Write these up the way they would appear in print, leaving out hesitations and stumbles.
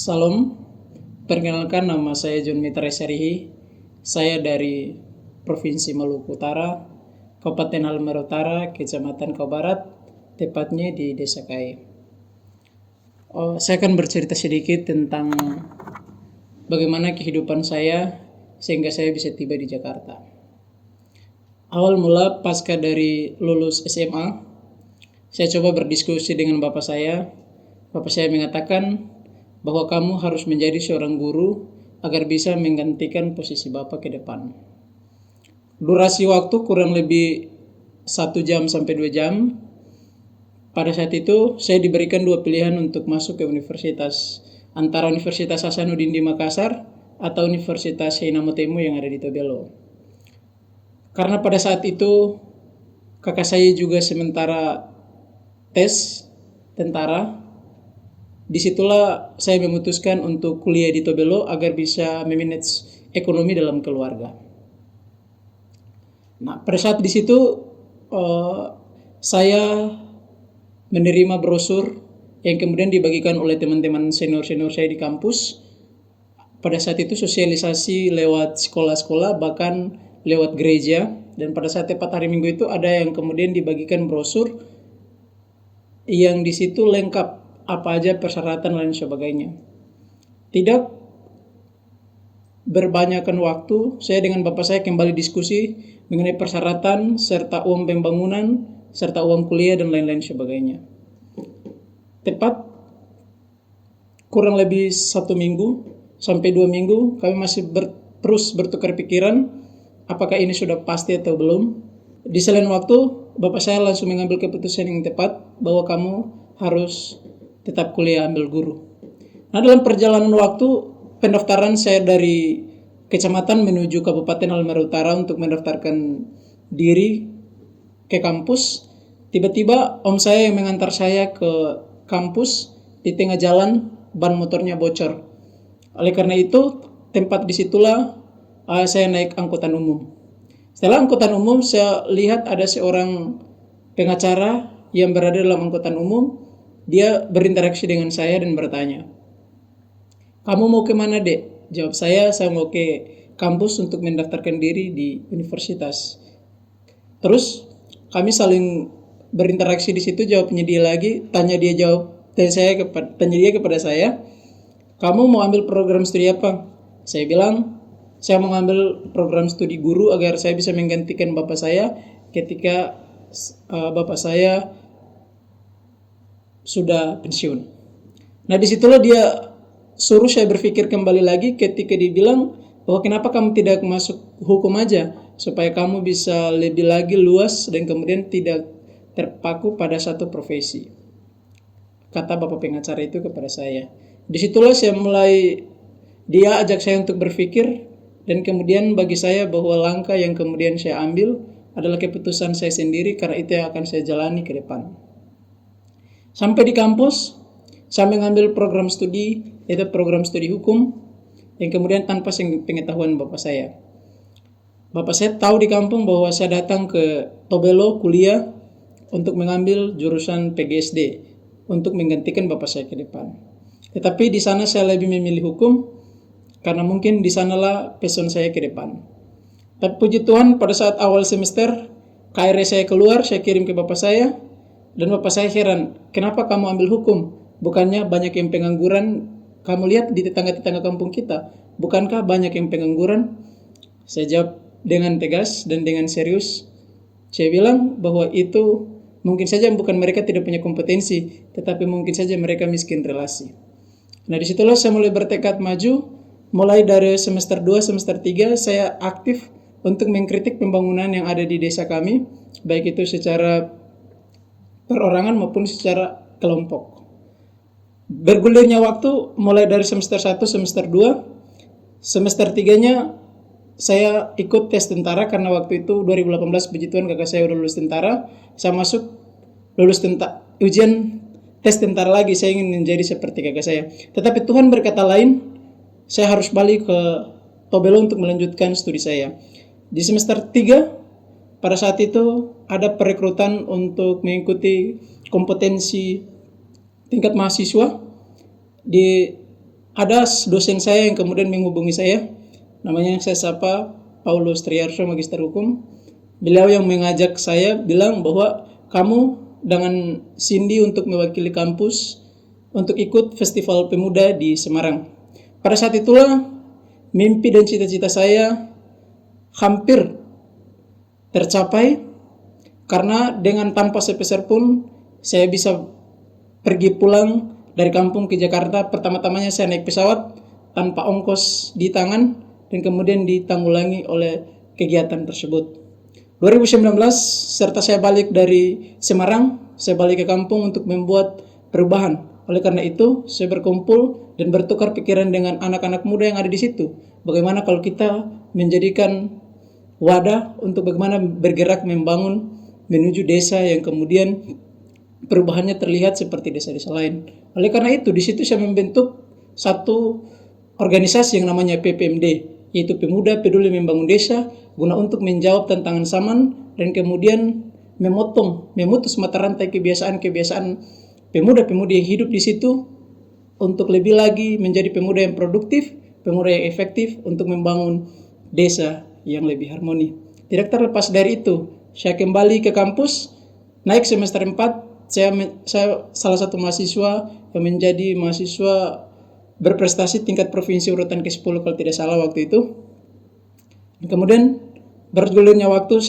Salam, perkenalkan nama saya John Mitra Syarihi. Saya dari Provinsi Maluku Utara, Kabupaten Halmahera Utara, Kecamatan Kau Barat, tepatnya di Desa Kai. Saya akan bercerita sedikit tentang bagaimana kehidupan saya sehingga saya bisa tiba di Jakarta. Awal mula pasca dari lulus SMA, saya coba berdiskusi dengan bapak saya. Bapak saya mengatakan bahwa kamu harus menjadi seorang guru agar bisa menggantikan posisi bapak ke depan. Durasi waktu kurang lebih 1 jam sampai 2 jam. Pada saat itu saya diberikan 2 pilihan untuk masuk ke universitas, antara Universitas Hasanuddin di Makassar atau Universitas Heina Motemo yang ada di Tobelo. Karena pada saat itu kakak saya juga sementara tes tentara, disitulah saya memutuskan untuk kuliah di Tobelo agar bisa memanage ekonomi dalam keluarga. Nah, pada saat di situ saya menerima brosur yang kemudian dibagikan oleh teman-teman senior-senior saya di kampus. Pada saat itu sosialisasi lewat sekolah-sekolah, bahkan lewat gereja. Dan pada saat tepat hari Minggu itu ada yang kemudian dibagikan brosur yang di situ lengkap apa aja persyaratan dan sebagainya. Tidak berbanyakan waktu, saya dengan bapak saya kembali diskusi mengenai persyaratan serta uang pembangunan serta uang kuliah dan lain-lain sebagainya. Tepat kurang lebih 1 minggu sampai 2 minggu kami masih terus bertukar pikiran apakah ini sudah pasti atau belum. Di selain waktu, bapak saya langsung mengambil keputusan yang tepat bahwa kamu harus tetap kuliah ambil guru. Nah, dalam perjalanan waktu pendaftaran saya dari kecamatan menuju Kabupaten Halmahera Utara untuk mendaftarkan diri ke kampus, tiba-tiba om saya yang mengantar saya ke kampus, di tengah jalan ban motornya bocor. Oleh karena itu, tempat disitulah saya naik angkutan umum. Setelah angkutan umum, saya lihat ada seorang pengacara yang berada dalam angkutan umum. Dia berinteraksi dengan saya dan bertanya, "Kamu mau kemana, Dek?" Jawab saya mau ke kampus untuk mendaftarkan diri di universitas. Terus kami saling berinteraksi di situ, jawabnya dia lagi, tanya dia kepada saya, "Kamu mau ambil program studi apa?" Saya bilang, "Saya mau ambil program studi guru agar saya bisa menggantikan bapak saya ketika bapak saya sudah pensiun." Nah, disitulah dia suruh saya berpikir kembali lagi ketika dia bilang bahwa kenapa kamu tidak masuk hukum aja supaya kamu bisa lebih lagi luas dan kemudian tidak terpaku pada satu profesi, kata bapak pengacara itu kepada saya. Disitulah saya mulai, dia ajak saya untuk berpikir, dan kemudian bagi saya bahwa langkah yang kemudian saya ambil adalah keputusan saya sendiri karena itu yang akan saya jalani ke depan. Sampai di kampus, saya mengambil program studi, yaitu program studi hukum, yang kemudian tanpa pengetahuan bapak saya. Bapak saya tahu di kampung bahwa saya datang ke Tobelo kuliah untuk mengambil jurusan PGSD untuk menggantikan bapak saya ke depan. Tetapi di sana saya lebih memilih hukum karena mungkin di sanalah passion saya ke depan. Tapi puji Tuhan, pada saat awal semester KRS saya keluar, saya kirim ke bapak saya, dan bapak saya heran, "Kenapa kamu ambil hukum? Bukannya banyak yang pengangguran? Kamu lihat di tetangga-tetangga kampung kita, bukankah banyak yang pengangguran?" Saya jawab dengan tegas dan dengan serius. Saya bilang bahwa itu mungkin saja bukan mereka tidak punya kompetensi, tetapi mungkin saja mereka miskin relasi. Nah, disitulah saya mulai bertekad maju. Mulai dari semester 2, semester 3, saya aktif untuk mengkritik pembangunan yang ada di desa kami, baik itu secara perorangan maupun secara kelompok. Bergulirnya waktu mulai dari semester 1, semester 2, semester 3-nya saya ikut tes tentara karena waktu itu 2018 puji Tuhan kakak saya udah lulus tentara. Saya masuk lulus ujian tes tentara lagi, saya ingin menjadi seperti kakak saya. Tetapi Tuhan berkata lain, saya harus balik ke Tobelo untuk melanjutkan studi saya. Di semester 3, pada saat itu ada perekrutan untuk mengikuti kompetensi tingkat mahasiswa di ada dosen saya yang kemudian menghubungi saya, namanya saya sapa Paulus Triarso, Magister Hukum. Beliau yang mengajak saya bilang bahwa kamu dengan Cindy untuk mewakili kampus untuk ikut Festival Pemuda di Semarang. Pada saat itulah mimpi dan cita-cita saya hampir tercapai, karena dengan tanpa sepeser pun saya bisa pergi pulang dari kampung ke Jakarta. Pertama-tamanya saya naik pesawat tanpa ongkos di tangan dan kemudian ditanggulangi oleh kegiatan tersebut. 2019 serta saya balik dari Semarang, saya balik ke kampung untuk membuat perubahan. Oleh karena itu, saya berkumpul dan bertukar pikiran dengan anak-anak muda yang ada di situ. Bagaimana kalau kita menjadikan wadah untuk bagaimana bergerak membangun menuju desa yang kemudian perubahannya terlihat seperti desa-desa lain. Oleh karena itu, di situ saya membentuk satu organisasi yang namanya PPMD, yaitu Pemuda Peduli Membangun Desa, guna untuk menjawab tantangan zaman dan kemudian memutus mata rantai kebiasaan-kebiasaan pemuda-pemudi yang hidup di situ untuk lebih lagi menjadi pemuda yang produktif, pemuda yang efektif untuk membangun desa yang lebih harmoni. Tidak terlepas dari itu, saya kembali ke kampus, naik semester 4, saya salah satu mahasiswa yang menjadi mahasiswa berprestasi tingkat provinsi urutan ke-10 kalau tidak salah waktu itu. Dan kemudian bergulirnya waktu,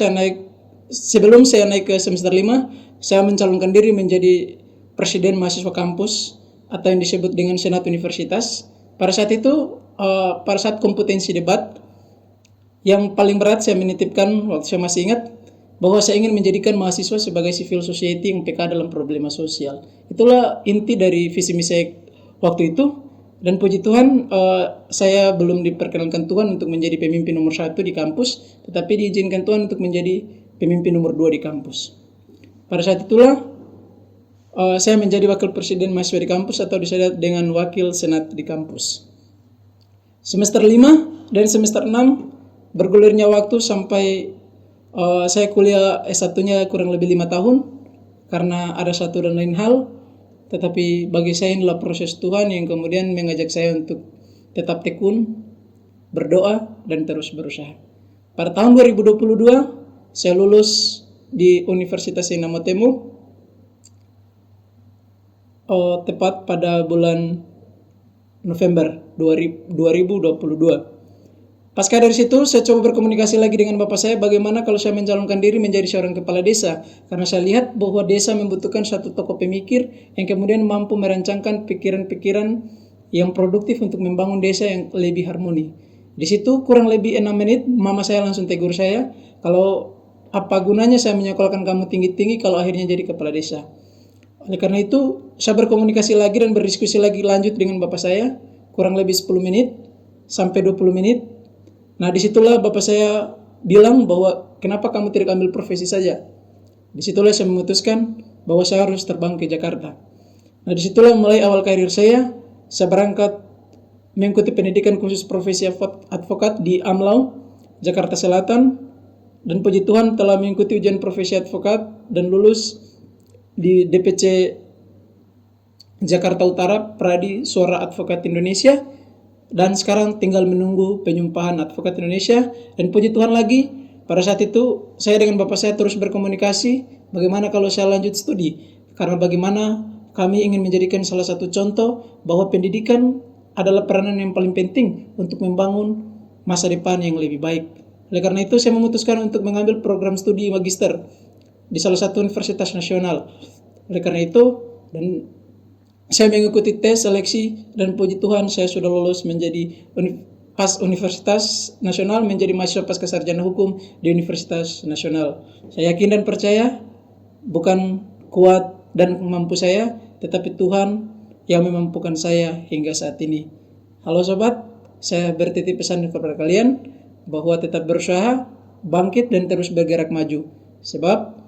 sebelum saya naik ke semester 5, saya mencalonkan diri menjadi presiden mahasiswa kampus atau yang disebut dengan senat universitas. Pada saat itu, pada saat kompetensi debat, yang paling berat saya menitipkan waktu saya masih ingat bahwa saya ingin menjadikan mahasiswa sebagai civil society yang peka dalam problema sosial. Itulah inti dari visi misi saya waktu itu. Dan puji Tuhan, saya belum diperkenankan Tuhan untuk menjadi pemimpin nomor 1 di kampus, tetapi diizinkan Tuhan untuk menjadi pemimpin nomor 2 di kampus. Pada saat itulah saya menjadi wakil presiden mahasiswa di kampus atau disebut dengan wakil senat di kampus. Semester 5 dan semester 6 bergulirnya waktu sampai saya kuliah S1-nya kurang lebih 5 tahun karena ada satu dan lain hal. Tetapi bagi saya inilah proses Tuhan yang kemudian mengajak saya untuk tetap tekun, berdoa, dan terus berusaha. Pada tahun 2022, saya lulus di Universitas Saina Matemo, tepat pada bulan November 2022. Pasca dari situ, saya coba berkomunikasi lagi dengan bapak saya bagaimana kalau saya mencalonkan diri menjadi seorang kepala desa. Karena saya lihat bahwa desa membutuhkan satu tokoh pemikir yang kemudian mampu merancangkan pikiran-pikiran yang produktif untuk membangun desa yang lebih harmoni. Di situ kurang lebih 6 menit, mama saya langsung tegur saya, kalau apa gunanya saya menyekolahkan kamu tinggi-tinggi kalau akhirnya jadi kepala desa. Oleh karena itu, saya berkomunikasi lagi dan berdiskusi lagi lanjut dengan bapak saya, kurang lebih 10 menit sampai 20 menit. Nah, disitulah bapak saya bilang bahwa kenapa kamu tidak ambil profesi saja. Disitulah saya memutuskan bahwa saya harus terbang ke Jakarta. Nah, disitulah mulai awal karir saya berangkat mengikuti pendidikan khusus profesi advokat di Amlau, Jakarta Selatan. Dan puji Tuhan telah mengikuti ujian profesi advokat dan lulus di DPC Jakarta Utara, Pradi Suara Advokat Indonesia. Dan sekarang tinggal menunggu penyumpahan advokat Indonesia. Dan puji Tuhan lagi, pada saat itu saya dengan bapak saya terus berkomunikasi bagaimana kalau saya lanjut studi. Karena bagaimana kami ingin menjadikan salah satu contoh bahwa pendidikan adalah peranan yang paling penting untuk membangun masa depan yang lebih baik. Oleh karena itu saya memutuskan untuk mengambil program studi magister di salah satu universitas nasional. Oleh karena itu, dan saya mengikuti tes seleksi dan puji Tuhan saya sudah lulus menjadi Universitas Nasional, menjadi mahasiswa pasca sarjana hukum di Universitas Nasional. Saya yakin dan percaya bukan kuat dan mampu saya, tetapi Tuhan yang memampukan saya hingga saat ini. Halo sobat, saya bertitip pesan kepada kalian bahwa tetap berusaha, bangkit dan terus bergerak maju. Sebab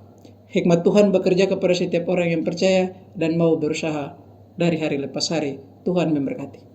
hikmat Tuhan bekerja kepada setiap orang yang percaya dan mau berusaha. Dari hari lepas hari, Tuhan memberkati.